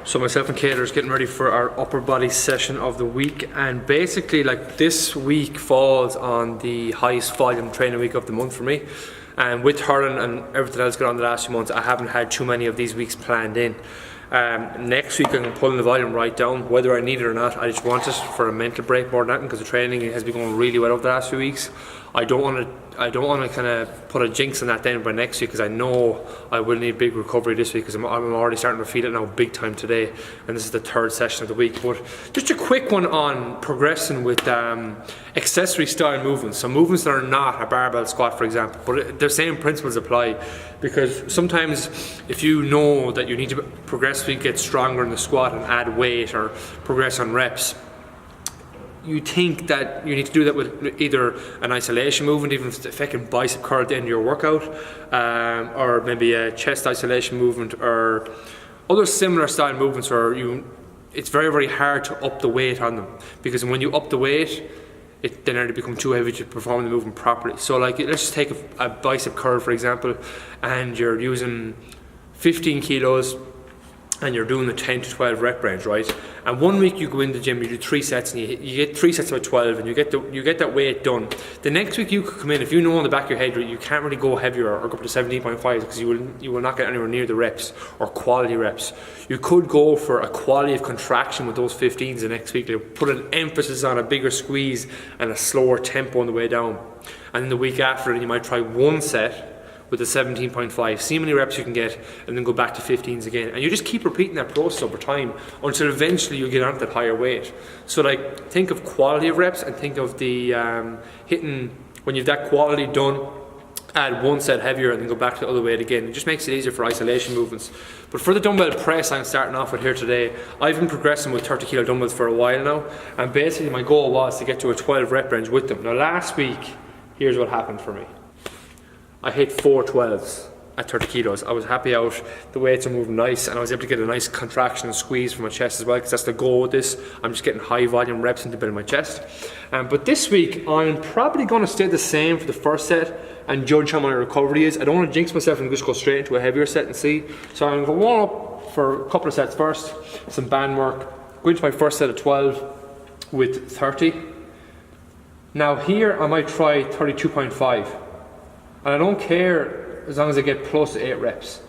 So myself and Kate are getting ready for our upper body session of the week, and basically like this week falls on the highest volume training week of the month for me. And with hurling and everything else going on the last few months, I haven't had too many of these weeks planned in. Next week I'm pulling the volume right down, whether I need it or not. I just want it for a mental break more than that, because the training has been going really well over the last few weeks. I don't want to kind of put a jinx on that then by next week, because I know I will need big recovery this week, because I'm already starting to feel it now big time today, and this is the third session of the week. But just a quick one on progressing with accessory style movements, so movements that are not a barbell squat, for example, but the same principles apply. Because sometimes if you know that you need to progressively get stronger in the squat and add weight or progress on reps, you think that you need to do that with either an isolation movement, even if it's a fucking bicep curl at the end of your workout, or maybe a chest isolation movement, or other similar style movements where it's very, very hard to up the weight on them, because when you up the weight, it then already become too heavy to perform the movement properly. So like, let's just take a bicep curl, for example, and you're using 15 kilos and you're doing the 10 to 12 rep range, right? And one week you go in the gym, you do 3 sets, and you get 3 sets of 12, and you get that weight done. The next week you could come in, if you know in the back of your head you can't really go heavier or go up to 17.5, because you will not get anywhere near the reps or quality reps. You could go for a quality of contraction with those 15s the next week. Like, put an emphasis on a bigger squeeze and a slower tempo on the way down. And then the week after, you might try one set with a 17.5, see how many reps you can get, and then go back to 15s again. And you just keep repeating that process over time until eventually you get onto that higher weight. So like, think of quality of reps, and think of the hitting, when you've that quality done, add one set heavier and then go back to the other weight again. It just makes it easier for isolation movements. But for the dumbbell press I'm starting off with here today, I've been progressing with 30 kilo dumbbells for a while now, and basically my goal was to get to a 12 rep range with them. Now last week, here's what happened for me. I hit 4 12s at 30 kilos. I was happy out, the weights are moving nice, and I was able to get a nice contraction and squeeze from my chest as well, because that's the goal with this. I'm just getting high volume reps into the bit of my chest. But this week, I'm probably going to stay the same for the first set and judge how my recovery is. I don't want to jinx myself and just go straight into a heavier set and see. So I'm going to warm up for a couple of sets first, some band work, go into my first set of 12 with 30. Now here, I might try 32.5. And I don't care as long as I get plus 8 reps.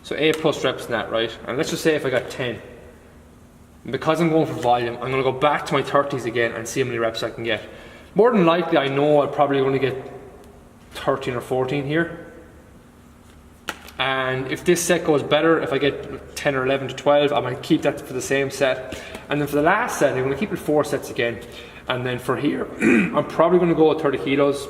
So 8 plus reps in that, right? And let's just say if I got 10. And because I'm going for volume, I'm going to go back to my 30s again and see how many reps I can get. More than likely, I know I'll probably only get 13 or 14 here. And if this set goes better, if I get 10 or 11 to 12, I might keep that for the same set. And then for the last set, I'm going to keep it 4 sets again. And then for here, I'm probably going to go with 30 kilos.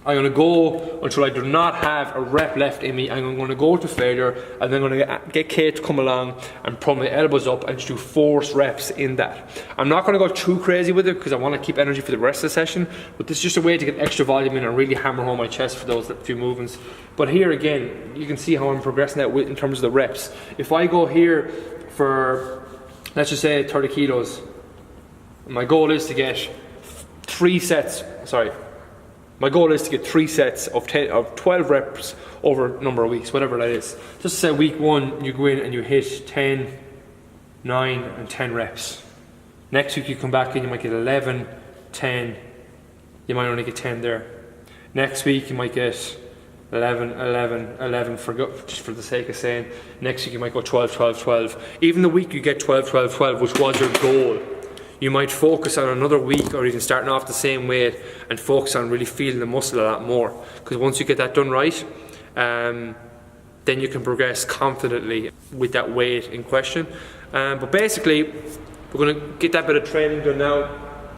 I'm going to go until I do not have a rep left in me. I'm going to go to failure, and then I'm going to get Kate to come along and pull my elbows up and just do force reps in that. I'm not going to go too crazy with it, because I want to keep energy for the rest of the session, but this is just a way to get extra volume in and really hammer home my chest for those few movements. But here again, you can see how I'm progressing that in terms of the reps. If I go here for, let's just say 30 kilos, my goal is to get 3 sets, my goal is to get 3 sets of 12 reps over a number of weeks, whatever that is. Just say week 1, you go in and you hit 10, 9 and 10 reps. Next week you come back in, you might get 11, 10, you might only get 10 there. Next week you might get 11, 11, 11 just for the sake of saying. Next week you might go 12, 12, 12. Even the week you get 12, 12, 12, which was your goal, you might focus on another week, or even starting off the same weight, and focus on really feeling the muscle a lot more. Because once you get that done right, then you can progress confidently with that weight in question. But basically, we're going to get that bit of training done now.